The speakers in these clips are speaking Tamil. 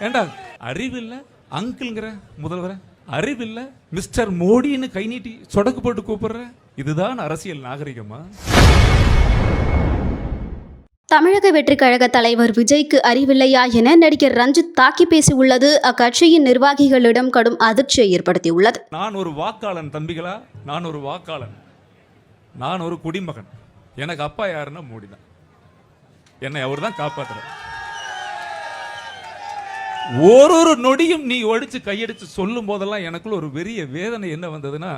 ஏண்டா அறிவில்லை அங்கிள்ங்கிற முதல்வர, அறிவில்லை மிஸ்டர் மோடின்னு கை நீட்டி சொடக்கு போட்டு கூப்பிடுற, இதுதான் அரசியல் நாகரிகமா? தமிழக வெற்றிக் கழக தலைவர் விஜய்க்கு அறிவில்லையா என நடிகர் ரஞ்சித் தாக்கி பேசியுள்ளது அக்கட்சியின் நிர்வாகிகளிடம் கடும் அதிர்ச்சியை ஏற்படுத்தியுள்ளது. நான் ஒரு வாக்காளன் தம்பிகளா, நான் ஒரு வாக்காளன், நான் ஒரு குடிமகன். எனக்கு அப்பா யாருன்னா மோடி தான். என்னை அவர் தான் காப்பாற்றுறார். ஒரு நொடியும் நீ ஒடிச்சு கையடிச்சு சொல்லும் போதெல்லாம் எனக்குள்ள ஒரு பெரிய வேதனை என்ன வந்ததுன்னா,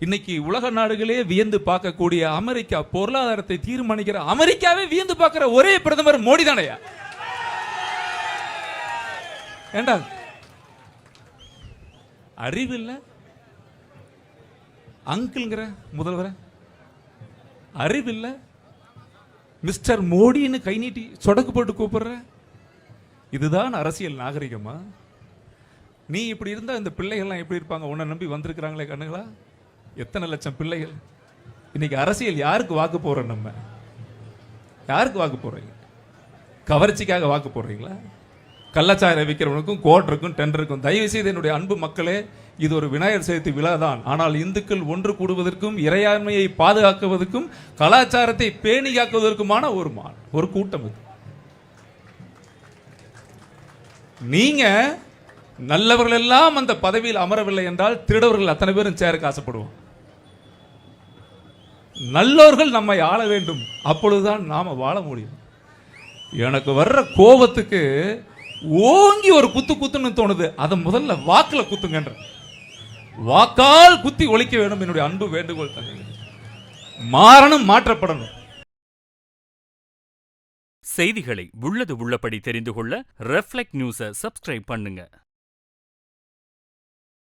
இன்னைக்கு உலக நாடுகளே வியந்து பார்க்கக்கூடிய அமெரிக்கா, பொருளாதாரத்தை தீர்மானிக்கிற அமெரிக்காவே வியந்து பார்க்கிற ஒரே பிரதமர் மோடி தானையா? ஏண்டா அறிவில்லை அங்கிள்ங்கிற முதல்வர, அறிவில்லை மிஸ்டர் மோடின்னு கை நீட்டி சொடக்கு போட்டு கூப்பிடுற, இதுதான் அரசியல் நாகரிகமா? நீ இப்படி இருந்தா இந்த பிள்ளைகள்லாம் எப்படி இருப்பாங்க? உன்னை நம்பி வந்திருக்கிறாங்களே கண்ணுங்களா, எத்தனை லட்சம் பிள்ளைகள். இன்னைக்கு அரசியல் யாருக்கு வாக்கு போறோம்? நம்ம யாருக்கு வாக்கு போறீங்க? கவர்ச்சிக்காக வாக்கு போடுறீங்களா? கள்ளச்சாயம் விற்கிறவனுக்கும் கோட்டருக்கும் டெண்டருக்கும். தயவு செய்து என்னுடைய அன்பு மக்களே, இது ஒரு விநாயகர் சதுர்த்தி விழா தான். ஆனால் இந்துக்கள் ஒன்று கூடுவதற்கும் இறையாண்மையை பாதுகாக்குவதற்கும் கலாச்சாரத்தை பேணி காக்குவதற்குமான ஒரு கூட்டம் இது. நீங்க நல்லவர்கள் எல்லாம் அந்த பதவியில் அமரவில்லை என்றால் திருடவர்கள் அத்தனை பேரும் சேருக்கு ஆசைப்படுவோம். நல்லவர்கள் நம்மை ஆள வேண்டும், அப்பொழுதுதான் நாம வாழ முடியும். எனக்கு வர்ற கோபத்துக்கு ஓங்கி ஒரு குத்துன்னு தோணுது. அதை முதல்ல வாக்குல குத்துங்கன்ற, வாக்கால் குத்தி ஒழிக்க வேண்டும். என்னுடைய அன்பு வேண்டுகோள் தான். மாறணும், மாற்றப்படணும். செய்திகளை உள்ளது உள்ளபடி தெரிந்து கொள்ள ரெஃப்ளெக்ட் நியூஸை சப்ஸ்கிரைப் பண்ணுங்க.